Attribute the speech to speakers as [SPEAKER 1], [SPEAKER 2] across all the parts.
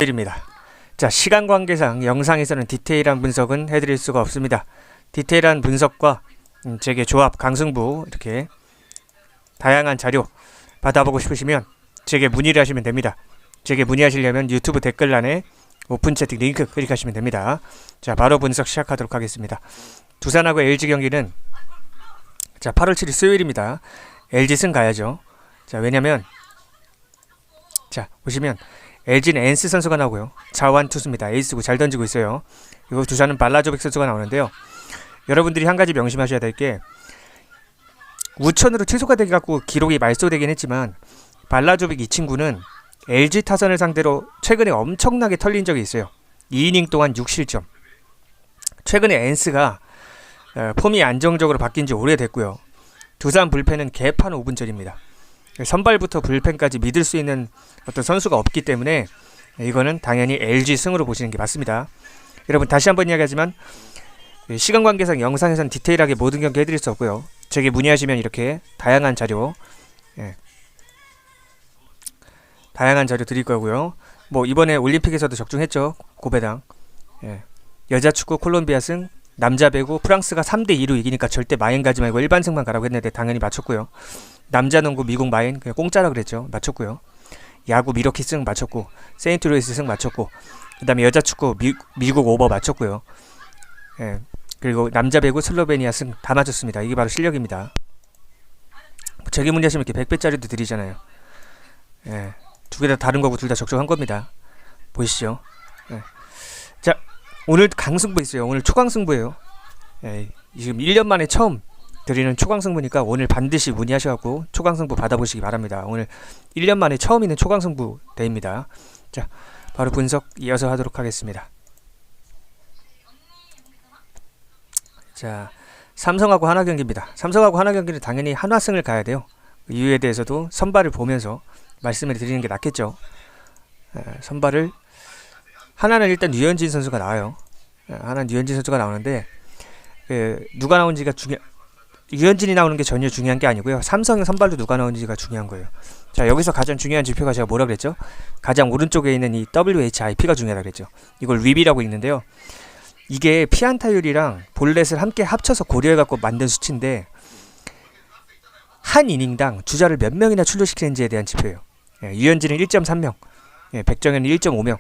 [SPEAKER 1] 일입니다. 자, 시간 관계상 영상에서는 디테일한 분석은 해드릴 수가 없습니다. 디테일한 분석과 제게 조합, 강승부 이렇게 다양한 자료 받아보고 싶으시면 제게 문의를 하시면 됩니다. 제게 문의하시려면 유튜브 댓글란에 오픈 채팅 링크 클릭하시면 됩니다. 자, 바로 분석 시작하도록 하겠습니다. 두산하고 LG 경기는 자 8월 7일 수요일입니다. LG 승 가야죠. 자, 왜냐면 자 보시면 LG는 엔스 선수가 나오고요. 자완 투수입니다. 에이스고 잘 던지고 있어요. 그리고 두산은 발라조빅 선수가 나오는데요. 여러분들이 한 가지 명심하셔야 될 게 우천으로 취소가 되게 갖고 기록이 말소되긴 했지만 발라조빅 이 친구는 LG 타선을 상대로 최근에 엄청나게 털린 적이 있어요. 2이닝 동안 6실점. 최근에 엔스가 폼이 안정적으로 바뀐 지 오래됐고요. 두산 불펜은 개판 5분절입니다. 선발부터 불펜까지 믿을 수 있는 어떤 선수가 없기 때문에 이거는 당연히 LG 승으로 보시는 게 맞습니다. 여러분 다시 한번 이야기하지만 시간 관계상 영상에서는 디테일하게 모든 경기 해드릴 수 없고요. 제게 문의하시면 이렇게 다양한 자료 다양한 자료 드릴 거고요. 뭐 이번에 올림픽에서도 적중했죠. 고배당. 여자 축구 콜롬비아 승, 남자 배구 프랑스가 3대2로 이기니까 절대 마인 가지 말고 일반승만 가라고 했는데 당연히 맞췄고요. 남자 농구 미국 마인 그냥 공짜라 그랬죠. 맞췄고요. 야구 미러키 승 맞췄고, 세인트루이스 승 맞췄고, 그 다음에 여자 축구 미국 오버 맞췄고요. 그리고 남자 배구 슬로베니아 승 다 맞췄습니다. 이게 바로 실력입니다. 제게 문의하시면 이렇게 100배짜리도 드리잖아요. 두 개 다 다른 거고 둘 다 적중한 겁니다. 보이시죠? 자, 오늘 강승부 있어요. 오늘 초강승부예요. 지금 1년 만에 처음 드리는 초강승부니까 오늘 반드시 문의하셔갖고 초강승부 받아보시기 바랍니다. 오늘 1년 만에 처음 있는 초강승부 대입니다. 자, 바로 분석 이어서 하도록 하겠습니다. 자, 삼성하고 하나 경기입니다. 삼성하고 하나 경기는 당연히 한화승을 가야 돼요. 이유에 대해서도 선발을 보면서 말씀을 드리는 게 낫겠죠. 선발을 하나는 일단 류현진 선수가 나와요. 하나는 류현진 선수가 나오는데 누가 나온지가 류현진이 나오는 게 전혀 중요한 게 아니고요. 삼성의 선발도 누가 나오는지가 중요한 거예요. 자, 여기서 가장 중요한 지표가 제가 뭐라 그랬죠? 가장 오른쪽에 있는 이 WHIP가 중요하다 그랬죠. 이걸 위비라고 읽는데요. 이게 피안타율이랑 볼넷을 함께 합쳐서 고려해갖고 만든 수치인데 한 이닝당 주자를 몇 명이나 출루시키는지에 대한 지표예요. 유현진은 1.3명, 백정현은 1.5명.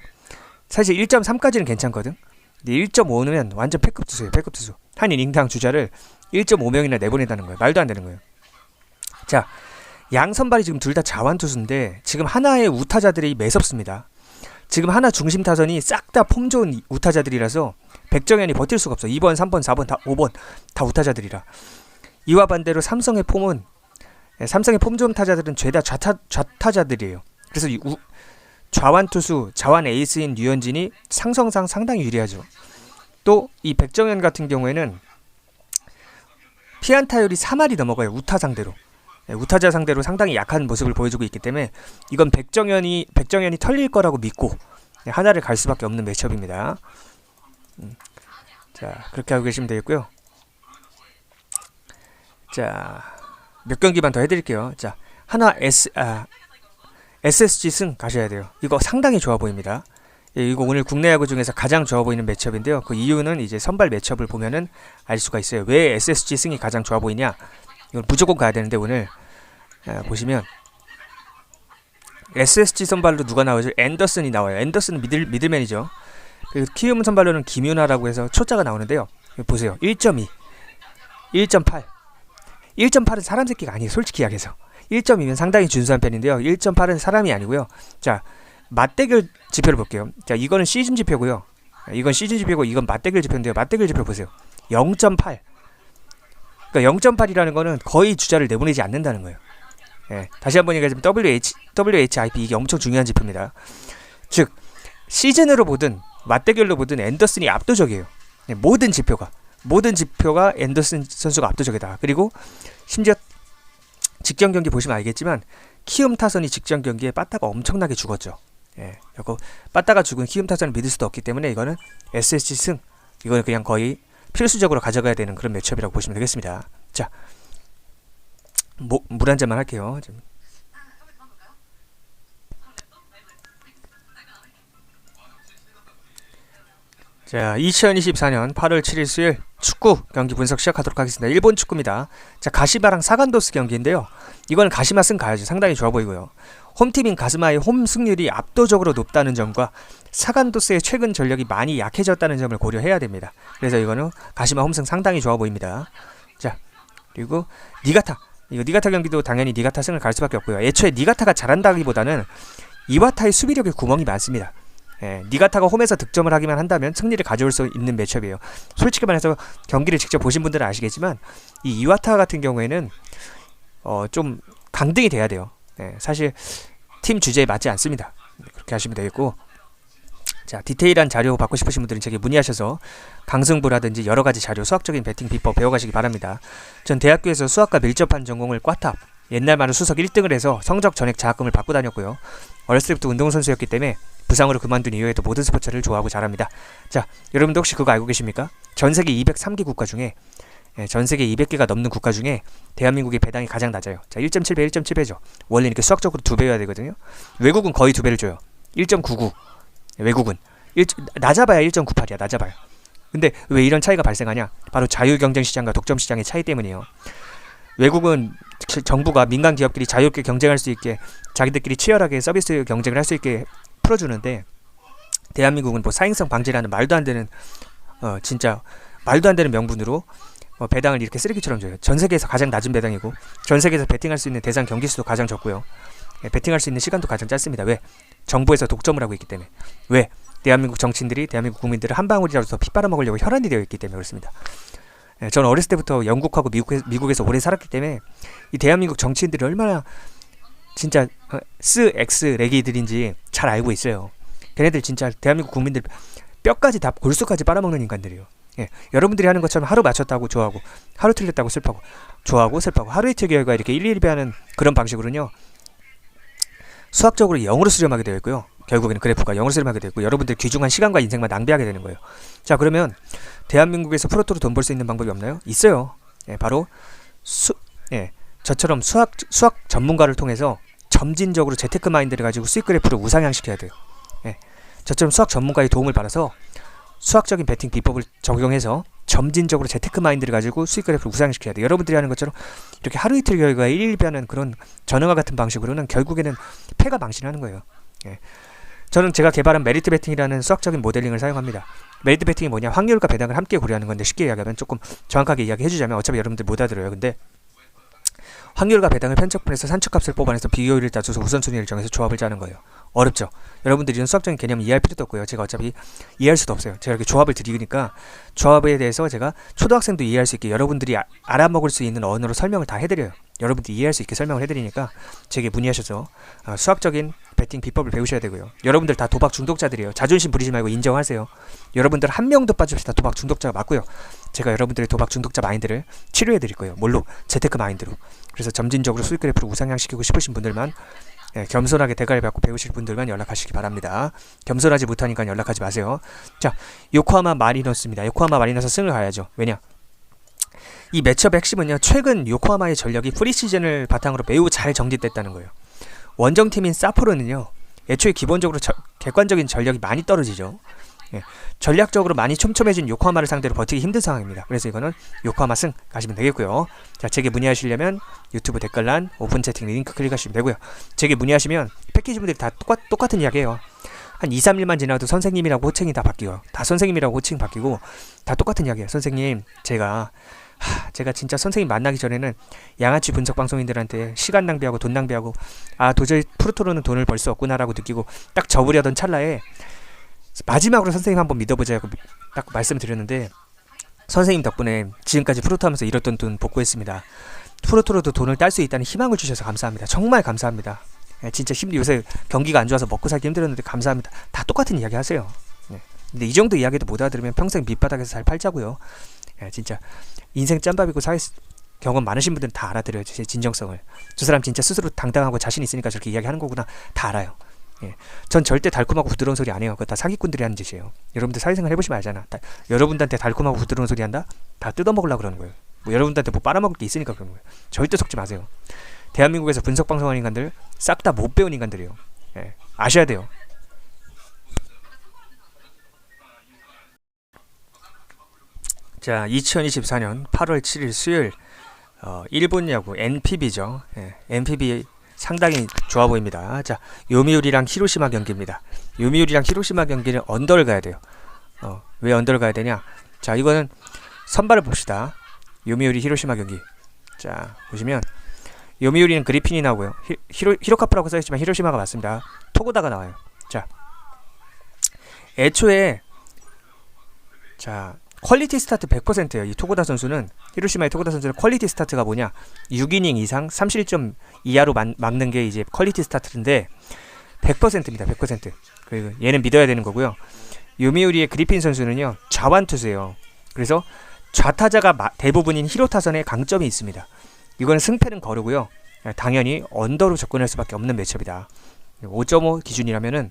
[SPEAKER 1] 사실 1.3까지는 괜찮거든. 근데 1.5는 완전 패급 투수예요. 패급 투수. 한 이닝당 주자를 1.5명이나 내보낸다는 거예요. 말도 안 되는 거예요. 자, 양 선발이 지금 둘 다 자완 투수인데 지금 하나의 우타자들이 매섭습니다. 지금 하나 중심 타선이 싹 다 폼 좋은 우타자들이라서 백정현이 버틸 수가 없어. 2번, 3번, 4번, 다 5번 다 우타자들이라. 이와 반대로 삼성의 폼은 삼성의 폼 좋은 타자들은 죄다 좌타자들이에요. 그래서 좌완 투수, 좌완 에이스인 류현진이 상성상 상당히 유리하죠. 또 이 백정현 같은 경우에는 피안타율이 3할이 넘어가요. 우타 상대로. 우타자 상대로 상당히 약한 모습을 보여주고 있기 때문에 이건 백정현이 털릴 거라고 믿고 하나를 갈 수밖에 없는 매치업입니다. 자, 그렇게 하고 계시면 되겠고요. 자, 몇 경기만 더 해드릴게요. 자, 하나 SSG 승 가셔야 돼요. 이거 상당히 좋아 보입니다. 이거 오늘 국내 야구 중에서 가장 좋아 보이는 매치업인데요. 그 이유는 이제 선발 매치업을 보면은 알 수가 있어요. 왜 SSG 승이 가장 좋아 보이냐? 이건 무조건 가야 되는데 오늘 보시면 SSG 선발로 누가 나오죠? 앤더슨이 나와요. 앤더슨은 미들맨이죠. 그리고 키움 선발로는 김윤아라고 해서 초짜가 나오는데요. 보세요. 1.2, 1.8. 1.8은 사람 새끼가 아니에요. 솔직히 이야기해서. 1.2면 상당히 준수한 편인데요. 1.8은 사람이 아니고요. 자, 맞대결 지표를 볼게요. 자, 이거는 시즌 지표고요. 이건 시즌 지표고 이건 맞대결 지표인데요. 맞대결 지표 보세요. 0.8. 그러니까 0.8이라는 거는 거의 주자를 내보내지 않는다는 거예요. 다시 한번 얘기하자면 WHIP 이게 엄청 중요한 지표입니다. 즉 시즌으로 보든 맞대결로 보든 앤더슨이 압도적이에요. 모든 지표가 앤더슨 선수가 압도적이다. 그리고 심지어 직전 경기 보시면 알겠지만 키움 타선이 직전 경기에 빠따가 엄청나게 죽었죠. 그리고 빠따가 죽은 키움 타선을 믿을 수도 없기 때문에 이거는 SSG 승, 이거는 그냥 거의 필수적으로 가져가야 되는 그런 매치업이라고 보시면 되겠습니다. 자, 물 한 잔만 할게요. 자, 2024년 8월 7일 수요일 축구 경기 분석 시작하도록 하겠습니다. 일본 축구입니다. 자, 가시마랑 사간도스 경기인데요. 이건 가시마 승 가야죠. 상당히 좋아 보이고요. 홈팀인 가스마의 홈 승률이 압도적으로 높다는 점과 사간도스의 최근 전력이 많이 약해졌다는 점을 고려해야 됩니다. 그래서 이거는 가시마 홈승 상당히 좋아 보입니다. 자, 그리고 니가타. 이거 니가타 경기도 당연히 니가타 승을 갈 수밖에 없고요. 애초에 니가타가 잘한다기보다는 이와타의 수비력에 구멍이 많습니다. 니가타가 홈에서 득점을 하기만 한다면 승리를 가져올 수 있는 매치업이에요. 솔직히 말해서 경기를 직접 보신 분들은 아시겠지만 이 이와타 같은 경우에는 좀 강등이 돼야 돼요. 사실 팀 주제에 맞지 않습니다. 그렇게 하시면 되겠고, 자, 디테일한 자료 받고 싶으신 분들은 제게 문의하셔서 강승부라든지 여러가지 자료, 수학적인 배팅 비법 배워가시기 바랍니다. 전 대학교에서 수학과 밀접한 전공을 꽈탑, 옛날 말로 수석 1등을 해서 성적 전액 장학금을 받고 다녔고요. 어렸을 때부터 운동선수였기 때문에 부상으로 그만둔 이후에도 모든 스포츠를 좋아하고 잘합니다. 자, 여러분도 혹시 그거 알고 계십니까? 전세계 203개 국가 중에 전세계 200개가 넘는 국가 중에 대한민국의 배당이 가장 낮아요. 자, 1.7배, 1.7배죠. 원래 이렇게 수학적으로 2배여야 되거든요. 외국은 거의 2배를 줘요. 1.99. 외국은 낮아봐야 1.98이야. 낮아봐요. 근데 왜 이런 차이가 발생하냐? 바로 자유경쟁시장과 독점시장의 차이 때문이에요. 외국은 정부가 민간 기업끼리 자유롭게 경쟁할 수 있게 자기들끼리 치열하게 서비스 경쟁을 할 수 있게 풀어주는데, 대한민국은 뭐 사행성 방지라는 말도 안 되는 진짜 말도 안 되는 명분으로 배당을 이렇게 쓰레기처럼 줘요. 전 세계에서 가장 낮은 배당이고 전 세계에서 베팅할 수 있는 대상 경기 수도 가장 적고요. 베팅할 수 있는 시간도 가장 짧습니다. 왜? 정부에서 독점을 하고 있기 때문에. 왜? 대한민국 정치인들이 대한민국 국민들을 한 방울이라도 더 피 빨아먹으려고 혈안이 되어 있기 때문에 그렇습니다. 저는 어렸을 때부터 영국하고 미국에서 오래 살았기 때문에 이 대한민국 정치인들이 얼마나 진짜 X 레기들인지 잘 알고 있어요. 걔네들 진짜 대한민국 국민들 뼈까지 다 골수까지 빨아먹는 인간들이에요. 여러분들이 하는 것처럼 하루 맞췄다고 좋아하고 하루 틀렸다고 슬퍼하고 좋아하고 슬퍼하고 하루 이틀 결과 이렇게 일일비하는 그런 방식으로는요, 수학적으로 0으로 수렴하게 되어 있고요. 결국에는 그래프가 0으로 수렴하게 되어 있고 여러분들 귀중한 시간과 인생만 낭비하게 되는 거예요. 자, 그러면 대한민국에서 프로토로 돈 벌 수 있는 방법이 없나요? 있어요. 바로 저처럼 수학 전문가를 통해서 점진적으로 재테크 마인드를 가지고 수익 그래프를 우상향시켜야 돼요. 저처럼 수학 전문가의 도움을 받아서 수학적인 베팅 비법을 적용해서 점진적으로 재테크 마인드를 가지고 수익 그래프를 우상향시켜야 돼요. 여러분들이 하는 것처럼 이렇게 하루 이틀 결과에 일일비하는 그런 전형화 같은 방식으로는 결국에는 패가 망신하는 거예요. 저는 제가 개발한 메리트 베팅이라는 수학적인 모델링을 사용합니다. 메리트 베팅이 뭐냐? 확률과 배당을 함께 고려하는 건데, 쉽게 이야기하면 조금 정확하게 이야기해주자면 어차피 여러분들 못 알아들어요. 근데 확률과 배당을 편측분해서 산출값을 뽑아내서 비교율을 따져서 우선순위를 정해서 조합을 짜는 거예요. 어렵죠? 여러분들이 이런 수학적인 개념을 이해할 필요도 없고요. 제가 어차피 이해할 수도 없어요. 제가 이렇게 조합을 드리니까 조합에 대해서 제가 초등학생도 이해할 수 있게 여러분들이 알아먹을 수 있는 언어로 설명을 다 해드려요. 여러분들이 이해할 수 있게 설명을 해드리니까 제게 문의하셔서 수학적인 베팅 비법을 배우셔야 되고요. 여러분들 다 도박 중독자들이에요. 자존심 부리지 말고 인정하세요. 여러분들 한 명도 빠짐없이 다 도박 중독자가 맞고요. 제가 여러분들의 도박 중독자 마인드를 치료해 드릴 거예요. 뭘로? 재테크 마인드로. 그래서 점진적으로 수익 그래프를 우상향시키고 싶으신 분들만, 겸손하게 대가를 받고 배우실 분들만 연락하시기 바랍니다. 겸손하지 못하니까 연락하지 마세요. 자, 요코하마 마리노스입니다. 요코하마 마리노스 승을 가야죠. 왜냐? 이 매치업의 핵심은요, 최근 요코하마의 전력이 프리시즌을 바탕으로 매우 잘 정립됐다는 거예요. 원정팀인 사포로는요, 애초에 기본적으로 객관적인 전력이 많이 떨어지죠. 전략적으로 많이 촘촘해진 요코하마를 상대로 버티기 힘든 상황입니다. 그래서 이거는 요코하마 승 가시면 되겠고요. 자, 제게 문의하시려면 유튜브 댓글란 오픈 채팅 링크 클릭하시면 되고요. 제게 문의하시면 패키지분들이 다 똑같은 이야기예요. 한 2, 3일만 지나도 선생님이라고 호칭이 다 바뀌어요. 다 선생님이라고 호칭 바뀌고 다 똑같은 이야기예요. 선생님, 제가 진짜 선생님 만나기 전에는 양아치 분석 방송인들한테 시간 낭비하고 돈 낭비하고 도저히 프로토로는 돈을 벌 수 없구나라고 느끼고 딱 접으려던 찰나에 마지막으로 선생님 한번 믿어보자고 딱 말씀드렸는데, 선생님 덕분에 지금까지 프로토 하면서 잃었던 돈 복구했습니다. 프로토로도 돈을 딸 수 있다는 희망을 주셔서 감사합니다. 정말 감사합니다. 진짜 요새 경기가 안 좋아서 먹고 살기 힘들었는데 감사합니다. 다 똑같은 이야기 하세요. 근데 이 정도 이야기도 못 알아들으면 평생 밑바닥에서 잘 팔자고요. 진짜 인생 짬밥이고 경험 많으신 분들은 다 알아들어요. 제 진정성을. 저 사람 진짜 스스로 당당하고 자신 있으니까 저렇게 이야기하는 거구나. 다 알아요. 전 절대 달콤하고 부드러운 소리 안 해요. 그거 다 사기꾼들이 하는 짓이에요. 여러분들 사회생활 해보시면 알잖아. 여러분들한테 달콤하고 부드러운 소리 한다? 다 뜯어먹으려고 그러는 거예요. 여러분들한테 뭐 빨아먹을 게 있으니까 그러는 거예요. 절대 속지 마세요. 대한민국에서 분석방송하는 인간들 싹 다 못 배운 인간들이에요. 아셔야 돼요. 자, 2024년 8월 7일 수요일 일본 야구 NPB죠. NPB 상당히 좋아 보입니다. 자, 요미우리랑 히로시마 경기입니다. 요미우리랑 히로시마 경기는 언더를 가야 돼요. 왜 언더를 가야 되냐? 자, 이거는 선발을 봅시다. 요미우리 히로시마 경기. 자, 보시면 요미우리는 그리핀이 나오고요. 히로카프라고 써있지만 히로시마가 맞습니다. 토고다가 나와요. 자, 애초에 자, 퀄리티 스타트 100%예요. 이 토고다 선수는, 히로시마의 토고다 선수는 퀄리티 스타트가 뭐냐? 6이닝 이상 3실점 이하로 막는 게 이제 퀄리티 스타트인데 100%입니다. 100%. 그리고 얘는 믿어야 되는 거고요. 요미우리의 그리핀 선수는요, 좌완 투수예요. 그래서 좌타자가 대부분인 히로타선에 강점이 있습니다. 이거는 승패는 거르고요. 당연히 언더로 접근할 수밖에 없는 매치업이다. 5.5 기준이라면은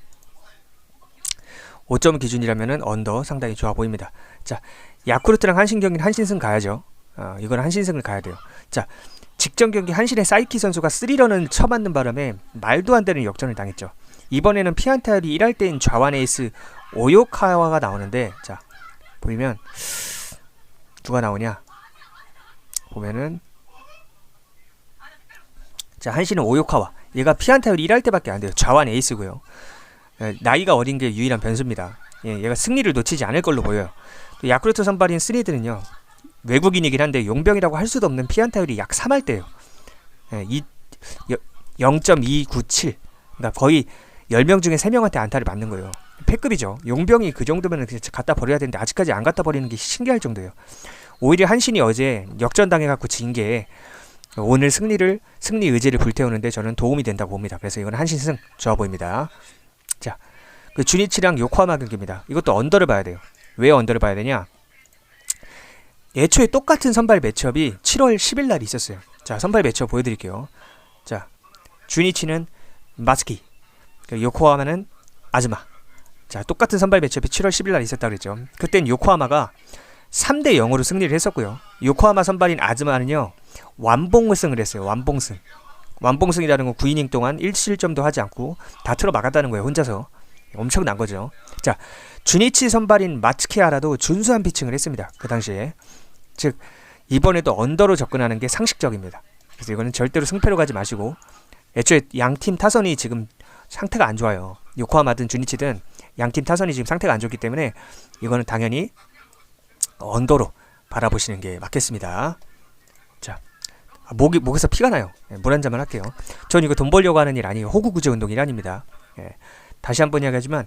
[SPEAKER 1] 언더 상당히 좋아 보입니다. 자, 야쿠르트랑 한신 경기는 한신승 가야죠. 이거는 한신승을 가야 돼요. 자, 직전 경기 한신의 사이키 선수가 3런을 쳐맞는 바람에 말도 안 되는 역전을 당했죠. 이번에는 피안타율이 1할 때인 좌완 에이스 오요카와가 나오는데, 자, 보이면 누가 나오냐? 보면은 자, 한신은 오요카와. 얘가 피안타율이 1할 때밖에 안 돼요. 좌완 에이스고요. 나이가 어린 게 유일한 변수입니다. 얘가 승리를 놓치지 않을 걸로 보여요. 또 야쿠르트 선발인 스니드는요, 외국인이긴 한데 용병이라고 할 수도 없는 피안타율이 약 3할 때예요. 0.297. 그러니까 거의 10명 중에 3명한테 안타를 맞는 거예요. 패급이죠. 용병이 그 정도면 그냥 갖다 버려야 되는데 아직까지 안 갖다 버리는 게 신기할 정도예요. 오히려 한신이 어제 역전당해갖고 진 게 오늘 승리 의지를 불태우는데 저는 도움이 된다고 봅니다. 그래서 이건 한신승 좋아 보입니다. 자, 그 주니치랑 요코하마 경기입니다. 이것도 언더를 봐야 돼요. 왜 언더를 봐야 되냐? 애초에 똑같은 선발 매치업이 7월 10일 날 있었어요. 자, 선발 매치업 보여드릴게요. 자, 주니치는 마츠키, 요코하마는 아즈마. 자, 똑같은 선발 매치업이 7월 10일 날 있었다고 그랬죠. 그땐 요코하마가 3대 0으로 승리를 했었고요. 요코하마 선발인 아즈마는요, 완봉승을 했어요. 완봉승이라는 건 9이닝 동안 1실점도 하지 않고 다 틀어 막았다는 거예요. 혼자서. 엄청난 거죠. 자, 주니치 선발인 마츠키하라도 준수한 피칭을 했습니다. 그 당시에. 즉, 이번에도 언더로 접근하는 게 상식적입니다. 그래서 이거는 절대로 승패로 가지 마시고, 애초에 양팀 타선이 지금 상태가 안 좋아요. 요코하마든 주니치든 양팀 타선이 지금 상태가 안 좋기 때문에 이거는 당연히 언더로 바라보시는 게 맞겠습니다. 자, 목에서 피가 나요. 물 한 잔만 할게요. 전 이거 돈 벌려고 하는 일 아니에요. 호구 구제 운동 일 아닙니다. 다시 한번 이야기하지만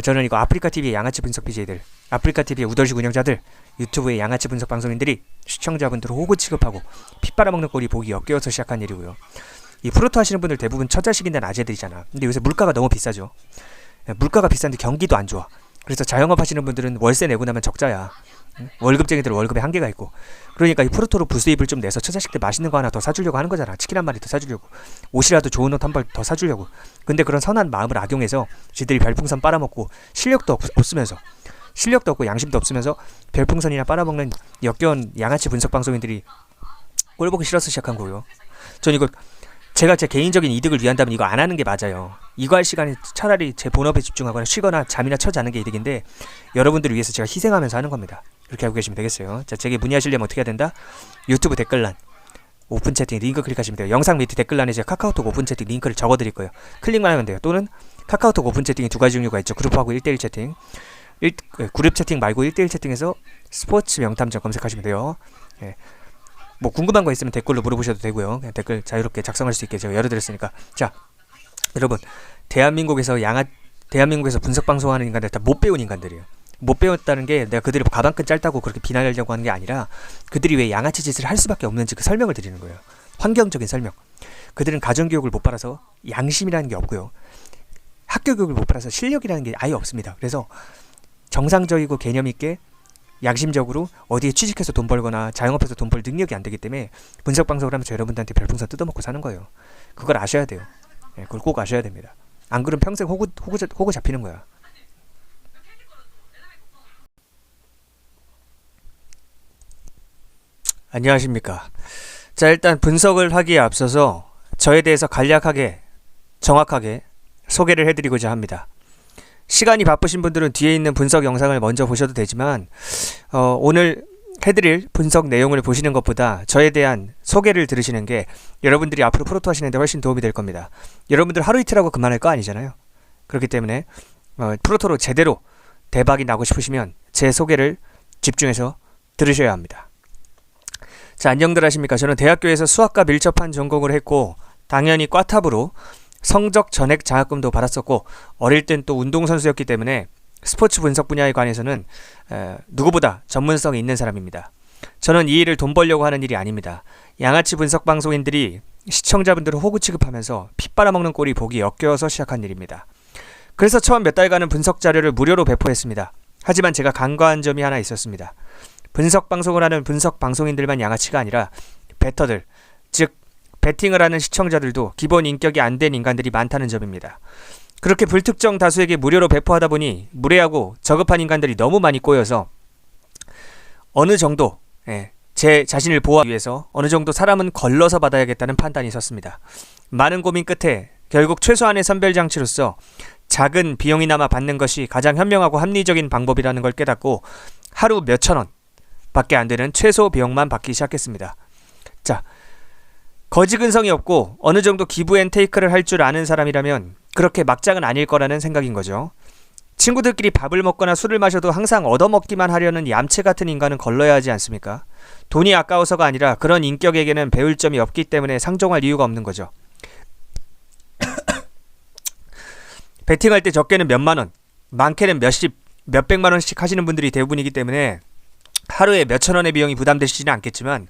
[SPEAKER 1] 저는 이거 아프리카TV의 양아치 분석 BJ들, 아프리카TV의 우덜식 운영자들, 유튜브의 양아치 분석 방송인들이 시청자분들을 호구 취급하고 피 빨아먹는 꼴이 보기 역겨워서 시작한 일이고요. 이 프로토 하시는 분들 대부분 처자식인데 아재들이잖아. 근데 요새 물가가 너무 비싸죠. 물가가 비싼데 경기도 안 좋아. 그래서 자영업 하시는 분들은 월세 내고 나면 적자야. 월급쟁이들은 월급에 한계가 있고, 그러니까 이 프로토로 부수입을 좀 내서 처자식들 맛있는 거 하나 더 사주려고 하는 거잖아. 치킨 한 마리 더 사주려고, 옷이라도 좋은 옷 한 벌 더 사주려고. 근데 그런 선한 마음을 악용해서 지들이 별풍선 빨아먹고 실력도 없고 양심도 없으면서 별풍선이나 빨아먹는 역겨운 양아치 분석 방송인들이 꼴보기 싫어서 시작한 거고요. 전 이거 제가 제 개인적인 이득을 위한다면 이거 안 하는 게 맞아요. 이거 할 시간에 차라리 제 본업에 집중하거나 쉬거나 잠이나 쳐자는 게 이득인데, 여러분들을 위해서 제가 희생하면서 하는 겁니다. 그렇게 알고 계시면 되겠어요. 자, 제게 문의하시려면 어떻게 해야 된다? 유튜브 댓글란 오픈 채팅 링크 클릭하시면 돼요. 영상 밑에 댓글란에 제가 카카오톡 오픈 채팅 링크를 적어드릴 거예요. 클릭만 하면 돼요. 또는 카카오톡 오픈 채팅이 두 가지 종류가 있죠. 그룹하고 1대1 채팅. 그룹 채팅 말고 1대1 채팅에서 스포츠 명탐정 검색하시면 돼요. 뭐 궁금한 거 있으면 댓글로 물어보셔도 되고요. 그냥 댓글 자유롭게 작성할 수 있게 제가 열어드렸으니까. 자, 여러분, 대한민국에서 분석 방송하는 인간들 다 못 배운 인간들이에요. 못 배웠다는 게 내가 그들이 가방끈 짧다고 그렇게 비난하려고 하는 게 아니라, 그들이 왜 양아치 짓을 할 수밖에 없는지 그 설명을 드리는 거예요. 환경적인 설명. 그들은 가정교육을 못 받아서 양심이라는 게 없고요. 학교교육을 못 받아서 실력이라는 게 아예 없습니다. 그래서 정상적이고 개념 있게 양심적으로 어디에 취직해서 돈 벌거나 자영업해서 돈 벌 능력이 안 되기 때문에 분석 방송을 하면서 여러분들한테 별풍선 뜯어먹고 사는 거예요. 그걸 아셔야 돼요. 그걸 꼭 아셔야 됩니다. 안 그러면 평생 호구 잡히는 거야. 안녕하십니까. 자, 일단 분석을 하기에 앞서서 저에 대해서 간략하게 정확하게 소개를 해드리고자 합니다. 시간이 바쁘신 분들은 뒤에 있는 분석 영상을 먼저 보셔도 되지만, 오늘 해드릴 분석 내용을 보시는 것보다 저에 대한 소개를 들으시는 게 여러분들이 앞으로 프로토 하시는데 훨씬 도움이 될 겁니다. 여러분들 하루 이틀하고 그만할 거 아니잖아요. 그렇기 때문에 프로토로 제대로 대박이 나고 싶으시면 제 소개를 집중해서 들으셔야 합니다. 자, 안녕들 하십니까? 저는 대학교에서 수학과 밀접한 전공을 했고 당연히 과탑으로 성적 전액 장학금도 받았었고 어릴 땐 또 운동선수였기 때문에 스포츠 분석 분야에 관해서는 누구보다 전문성이 있는 사람입니다. 저는 이 일을 돈 벌려고 하는 일이 아닙니다. 양아치 분석 방송인들이 시청자분들을 호구 취급하면서 피 빨아먹는 꼴이 보기 역겨워서 시작한 일입니다. 그래서 처음 몇 달간은 분석 자료를 무료로 배포했습니다. 하지만 제가 간과한 점이 하나 있었습니다. 분석 방송을 하는 분석 방송인들만 양아치가 아니라 베터들, 즉 베팅을 하는 시청자들도 기본 인격이 안 된 인간들이 많다는 점입니다. 그렇게 불특정 다수에게 무료로 배포하다 보니 무례하고 저급한 인간들이 너무 많이 꼬여서 어느 정도 제 자신을 보호하기 위해서 어느 정도 사람은 걸러서 받아야겠다는 판단이 섰습니다. 많은 고민 끝에 결국 최소한의 선별장치로서 작은 비용이나마 받는 것이 가장 현명하고 합리적인 방법이라는 걸 깨닫고 하루 몇천 원 밖에 안 되는 최소 비용만 받기 시작했습니다. 자, 거지 근성이 없고 어느 정도 기브 앤 테이크를 할 줄 아는 사람이라면 그렇게 막장은 아닐 거라는 생각인 거죠. 친구들끼리 밥을 먹거나 술을 마셔도 항상 얻어먹기만 하려는 얌체 같은 인간은 걸러야 하지 않습니까? 돈이 아까워서가 아니라 그런 인격에게는 배울 점이 없기 때문에 상종할 이유가 없는 거죠. 베팅할 때 적게는 몇만 원, 많게는 몇백만 원씩 하시는 분들이 대부분이기 때문에 하루에 몇천 원의 비용이 부담되시지는 않겠지만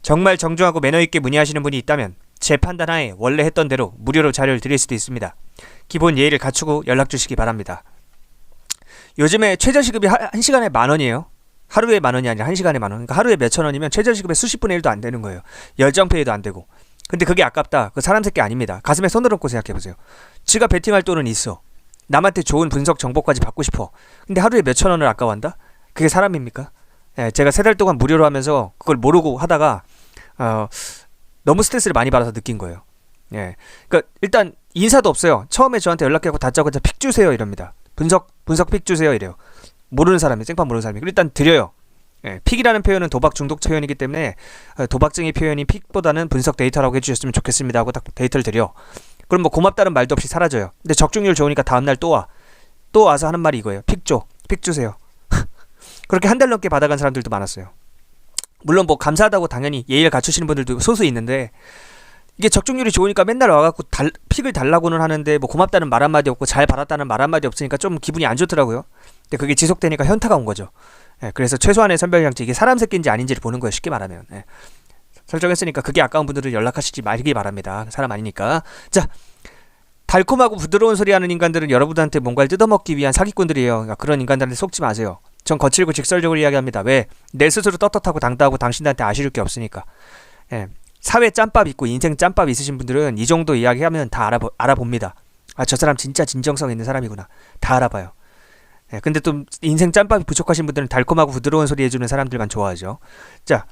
[SPEAKER 1] 정말 정중하고 매너있게 문의하시는 분이 있다면 제 판단하에 원래 했던 대로 무료로 자료를 드릴 수도 있습니다. 기본 예의를 갖추고 연락주시기 바랍니다. 요즘에 최저시급이 1시간에 만원이에요. 하루에 만원이 아니라 1시간에 만원. 그러니까 하루에 몇천 원이면 최저시급의 수십 분의 1도 안 되는 거예요. 열정페이도 안 되고. 근데 그게 아깝다. 그 사람 새끼 아닙니다. 가슴에 손을 얹고 생각해보세요. 지가 베팅할 돈은 있어. 남한테 좋은 분석 정보까지 받고 싶어. 근데 하루에 몇천 원을 아까워한다? 그게 사람입니까? 제가 3달 동안 무료로 하면서 그걸 모르고 하다가 너무 스트레스를 많이 받아서 느낀 거예요. 그러니까 일단 인사도 없어요. 처음에 저한테 연락해서 다짜고짜 픽 주세요 이럽니다. 분석 픽 주세요 이래요. 모르는 사람이 생판 모르는 사람이 일단 드려요. 픽이라는 표현은 도박 중독 표현이기 때문에 도박쟁이 표현인 픽보다는 분석 데이터라고 해주셨으면 좋겠습니다 하고 딱 데이터를 드려. 그럼 뭐 고맙다는 말도 없이 사라져요. 근데 적중률 좋으니까 다음날 또 와서 하는 말이 이거예요. 픽 주세요. 그렇게 한 달 넘게 받아간 사람들도 많았어요. 물론 뭐 감사하다고 당연히 예의를 갖추시는 분들도 소수 있는데 이게 적중률이 좋으니까 맨날 와갖고 픽을 달라고는 하는데 뭐 고맙다는 말 한마디 없고 잘 받았다는 말 한마디 없으니까 좀 기분이 안 좋더라고요. 근데 그게 지속되니까 현타가 온 거죠. 그래서 최소한의 선별장치, 이게 사람 새끼인지 아닌지를 보는 거예요. 쉽게 말하면. 설정했으니까 그게 아까운 분들은 연락하시지 말기 바랍니다. 사람 아니니까. 자, 달콤하고 부드러운 소리 하는 인간들은 여러분한테 뭔가를 뜯어먹기 위한 사기꾼들이에요. 그러니까 그런 인간들한테 속지 마세요. 전 거칠고 직설적으로 이야기합니다. 왜? 내 스스로 떳떳하고 당당하고 당신한테 아쉬울 게 없으니까. 사회 짬밥 있고 인생 짬밥 있으신 분들은 이 정도 이야기하면 다 알아봅니다. 아, 저 사람 진짜 진정성 있는 사람이구나. 다 알아봐요. 근데 또 인생 짬밥이 부족하신 분들은 달콤하고 부드러운 소리 해주는 사람들만 좋아하죠. 자,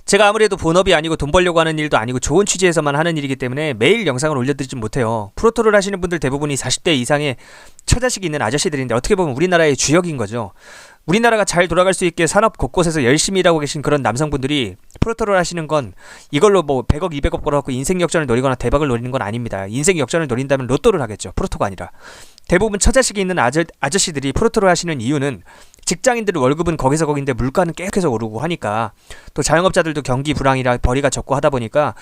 [SPEAKER 1] 제가 아무래도 본업이 아니고 돈 벌려고 하는 일도 아니고 좋은 취지에서만 하는 일이기 때문에 매일 영상을 올려드리진 못해요. 프로토를 하시는 분들 대부분이 40대 이상의 처자식이 있는 아저씨들인데 어떻게 보면 우리나라의 주역인 거죠. 우리나라가 잘 돌아갈 수 있게 산업 곳곳에서 열심히 일하고 계신 그런 남성분들이 프로토를 하시는 건 이걸로 뭐 100억 200억 벌어갖고 인생 역전을 노리거나 대박을 노리는 건 아닙니다. 인생 역전을 노린다면 로또를 하겠죠. 프로토가 아니라. 대부분 처자식이 있는 아저씨들이 프로토를 하시는 이유는 직장인들 월급은 거기서 거긴데 물가는 계속해서 오르고 하니까 또 자영업자들도 경기 불황이라 벌이가 적고 하다 보니까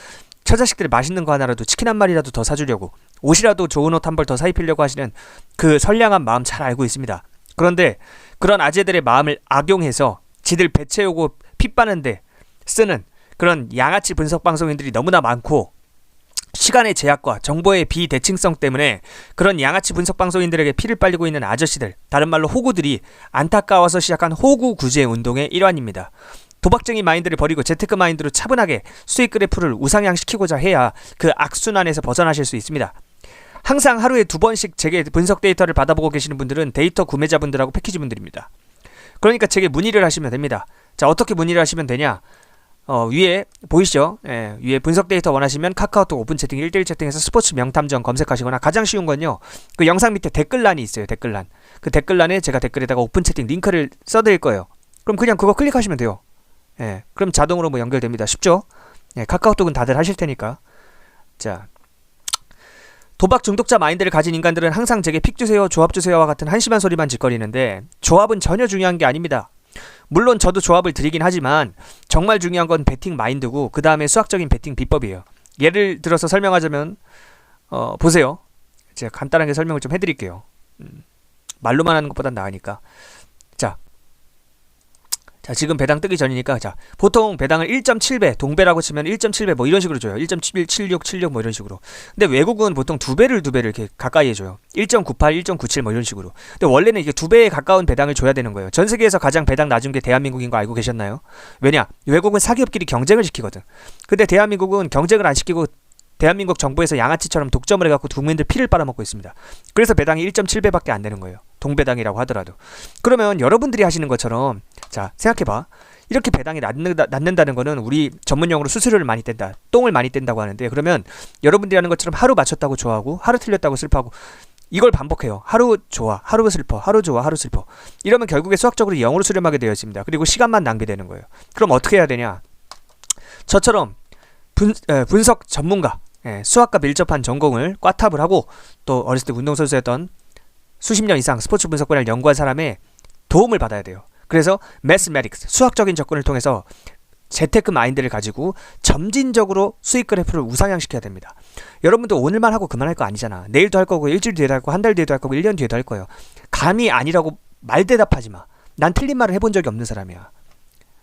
[SPEAKER 1] 처자식들이 맛있는 거 하나라도 치킨 한 마리라도 더 사주려고 옷이라도 좋은 옷 한 벌 더 사입히려고 하시는 그 선량한 마음 잘 알고 있습니다. 그런데 그런 아재들의 마음을 악용해서 지들 배 채우고 피 빠는데 쓰는 그런 양아치 분석 방송인들이 너무나 많고 시간의 제약과 정보의 비대칭성 때문에 그런 양아치 분석 방송인들에게 피를 빨리고 있는 아저씨들, 다른 말로 호구들이 안타까워서 시작한 호구 구제 운동의 일환입니다. 도박쟁이 마인드를 버리고 재테크 마인드로 차분하게 수익 그래프를 우상향시키고자 해야 그 악순환에서 벗어나실 수 있습니다. 항상 하루에 2번씩 제게 분석 데이터를 받아보고 계시는 분들은 데이터 구매자분들하고 패키지분들입니다. 그러니까 제게 문의를 하시면 됩니다. 자, 어떻게 문의를 하시면 되냐? 위에 보이시죠? 위에 분석 데이터 원하시면 카카오톡 오픈 채팅 1대1 채팅에서 스포츠 명탐정 검색하시거나 가장 쉬운 건요. 그 영상 밑에 댓글란이 있어요. 댓글란. 그 댓글란에 제가 댓글에다가 오픈 채팅 링크를 써드릴 거예요. 그럼 그냥 그거 클릭하시면 돼요. 예, 그럼 자동으로 뭐 연결됩니다. 쉽죠? 예, 카카오톡은 다들 하실 테니까. 자, 도박 중독자 마인드를 가진 인간들은 항상 제게 픽 주세요, 조합 주세요와 같은 한심한 소리만 짓거리는데 조합은 전혀 중요한 게 아닙니다. 물론 저도 조합을 드리긴 하지만 정말 중요한 건 배팅 마인드고 그 다음에 수학적인 배팅 비법이에요. 예를 들어서 설명하자면 보세요. 제가 간단하게 설명을 좀 해드릴게요. 말로만 하는 것보단 나으니까. 자, 지금 배당 뜨기 전이니까, 자, 보통 배당을 1.7배, 동배라고 치면 1.7배 뭐 이런 식으로 줘요. 1.71, 76, 76 뭐 이런 식으로. 근데 외국은 보통 두 배를 이렇게 가까이 해줘요. 1.98, 1.97 뭐 이런 식으로. 근데 원래는 이게 두 배에 가까운 배당을 줘야 되는 거예요. 전 세계에서 가장 배당 낮은 게 대한민국인 거 알고 계셨나요? 왜냐? 외국은 사기업끼리 경쟁을 시키거든. 근데 대한민국은 경쟁을 안 시키고 대한민국 정부에서 양아치처럼 독점을 해갖고 국민들 피를 빨아먹고 있습니다. 그래서 배당이 1.7배밖에 안 되는 거예요. 동배당이라고 하더라도. 그러면 여러분들이 하시는 것처럼, 자, 생각해봐. 이렇게 배당이 낮는다는 거는 우리 전문용어로 수수료를 많이 뗀다, 똥을 많이 뗀다고 하는데, 그러면 여러분들이 하는 것처럼 하루 맞췄다고 좋아하고 하루 틀렸다고 슬퍼하고 이걸 반복해요. 하루 좋아, 하루 슬퍼, 하루 좋아, 하루 슬퍼. 이러면 결국에 수학적으로 0으로 수렴하게 되어 있습니다. 그리고 시간만 낭비되는 거예요. 그럼 어떻게 해야 되냐? 저처럼 분석 전문가, 수학과 밀접한 전공을 꽈탑을 하고 또 어렸을 때 운동선수였던 수십 년 이상 스포츠 분석 분야를 연구한 사람의 도움을 받아야 돼요. 그래서 매스매틱스, 수학적인 접근을 통해서 재테크 마인드를 가지고 점진적으로 수익 그래프를 우상향시켜야 됩니다. 여러분도 오늘만 하고 그만할 거 아니잖아. 내일도 할 거고, 일주일 뒤에도 할 거고, 한 달 뒤에도 할 거고, 1년 뒤에도 할 거예요. 감이 아니라고 말대답하지 마. 난 틀린 말을 해본 적이 없는 사람이야.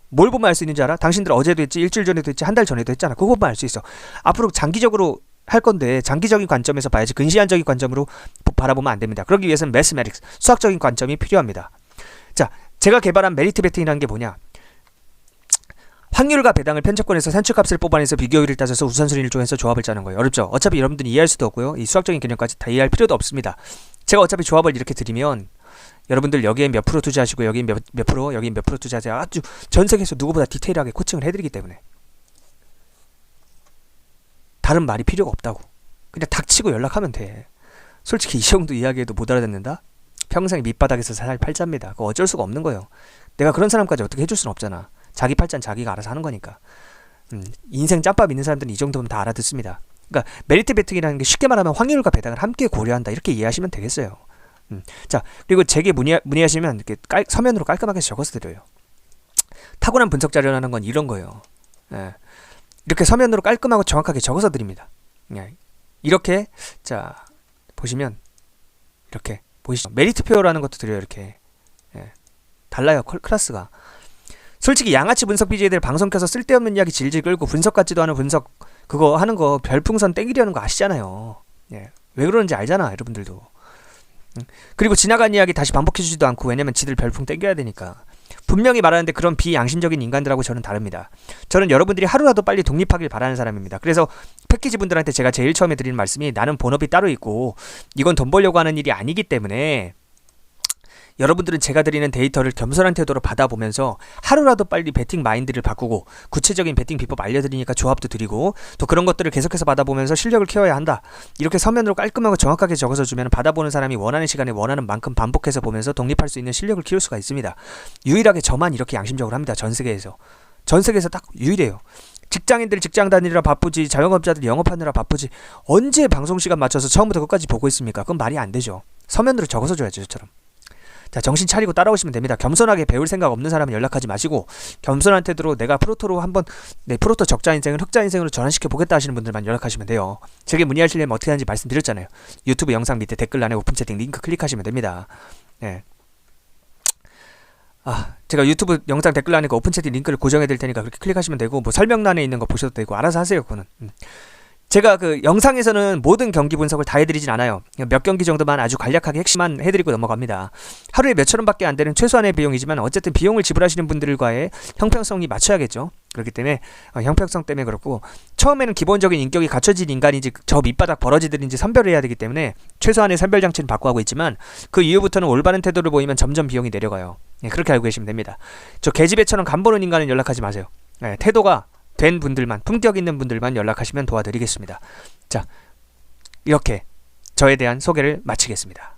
[SPEAKER 1] 뭘 보면 알 수 있는지 알아? 당신들 어제도 했지, 일주일 전에도 했지, 한 달 전에도 했잖아. 그거 보면 알 수 있어. 앞으로 장기적으로 할 건데 장기적인 관점에서 봐야지 근시안적인 관점으로 바라보면 안 됩니다. 그러기 위해서는 매스매틱스, 수학적인 관점이 필요합니다. 자, 제가 개발한 메리트 베팅이라는 게 뭐냐? 확률과 배당을 편차권에서 산출값을 뽑아내서 비교율을 따져서 우선순위를 정해서 조합을 짜는 거예요. 어렵죠? 어차피 여러분들이 이해할 수도 없고요. 이 수학적인 개념까지 다 이해할 필요도 없습니다. 제가 어차피 조합을 이렇게 드리면 여러분들 여기에 몇 프로 투자하시고 여기에 몇 프로, 여기에 몇 프로 투자하세요. 아주 전 세계에서 누구보다 디테일하게 코칭을 해드리기 때문에 다른 말이 필요가 없다고. 그냥 닥치고 연락하면 돼. 솔직히 이 정도 이야기해도 못 알아듣는다? 평생 밑바닥에서 살 팔자입니다. 그거 어쩔 수가 없는 거예요. 내가 그런 사람까지 어떻게 해줄 수는 없잖아. 자기 팔자는 자기가 알아서 하는 거니까. 인생 짬밥 있는 사람들은 이 정도면 다 알아듣습니다. 그러니까 메리트 베팅이라는 게 쉽게 말하면 확률과 배당을 함께 고려한다, 이렇게 이해하시면 되겠어요. 자, 그리고 제게 문의하시면 이렇게 서면으로 깔끔하게 적어서 드려요. 타고난 분석 자료라는 건 이런 거예요. 이렇게 서면으로 깔끔하고 정확하게 적어서 드립니다. 이렇게, 자, 보시면 이렇게 보이시죠? 메리트표라는 것도 드려요. 이렇게 달라요, 클래스가. 솔직히 양아치 분석 BJ들 방송 켜서 쓸데없는 이야기 질질 끌고 분석 같지도 않은 분석 그거 하는 거 별풍선 땡기려는 거 아시잖아요. 왜 그러는지 알잖아, 여러분들도. 그리고 지나간 이야기 다시 반복해주지도 않고, 왜냐면 지들 별풍 땡겨야 되니까. 분명히 말하는데 그런 비양심적인 인간들하고 저는 다릅니다. 저는 여러분들이 하루라도 빨리 독립하길 바라는 사람입니다. 그래서 패키지 분들한테 제가 제일 처음에 드리는 말씀이, 나는 본업이 따로 있고 이건 돈 벌려고 하는 일이 아니기 때문에 여러분들은 제가 드리는 데이터를 겸손한 태도로 받아보면서 하루라도 빨리 배팅 마인드를 바꾸고 구체적인 배팅 비법 알려드리니까 조합도 드리고 또 그런 것들을 계속해서 받아보면서 실력을 키워야 한다. 이렇게 서면으로 깔끔하고 정확하게 적어서 주면 받아보는 사람이 원하는 시간에 원하는 만큼 반복해서 보면서 독립할 수 있는 실력을 키울 수가 있습니다. 유일하게 저만 이렇게 양심적으로 합니다. 전 세계에서 딱 유일해요. 직장인들 직장 다니느라 바쁘지, 자영업자들 영업하느라 바쁘지, 언제 방송시간 맞춰서 처음부터 끝까지 보고 있습니까? 그건 말이 안 되죠. 서면으로 적어서 줘야죠, 저처럼. 자, 정신 차리고 따라오시면 됩니다. 겸손하게 배울 생각 없는 사람은 연락하지 마시고, 겸손한 태도로 내가 프로토로 한번 내 프로토 적자 인생을 흑자 인생으로 전환시켜 보겠다 하시는 분들만 연락하시면 돼요. 제게 문의하시려면 어떻게 하는지 말씀드렸잖아요. 유튜브 영상 밑에 댓글란에 오픈 채팅 링크 클릭하시면 됩니다. 제가 유튜브 영상 댓글란에 그 오픈 채팅 링크를 고정해 드릴 테니까 그렇게 클릭하시면 되고, 뭐 설명란에 있는 거 보셔도 되고, 알아서 하세요. 그거는. 제가 그 영상에서는 모든 경기 분석을 다 해드리진 않아요. 몇 경기 정도만 아주 간략하게 핵심만 해드리고 넘어갑니다. 하루에 몇천 원밖에 안 되는 최소한의 비용이지만 어쨌든 비용을 지불하시는 분들과의 형평성이 맞춰야겠죠. 그렇기 때문에 형평성 때문에 그렇고, 처음에는 기본적인 인격이 갖춰진 인간인지 저 밑바닥 버러지들인지 선별을 해야 되기 때문에 최소한의 선별 장치는 바꿔하고 있지만, 그 이후부터는 올바른 태도를 보이면 점점 비용이 내려가요. 그렇게 알고 계시면 됩니다. 저 계집애처럼 간보는 인간은 연락하지 마세요. 태도가 된 분들만, 품격 있는 분들만 연락하시면 도와드리겠습니다. 자, 이렇게 저에 대한 소개를 마치겠습니다.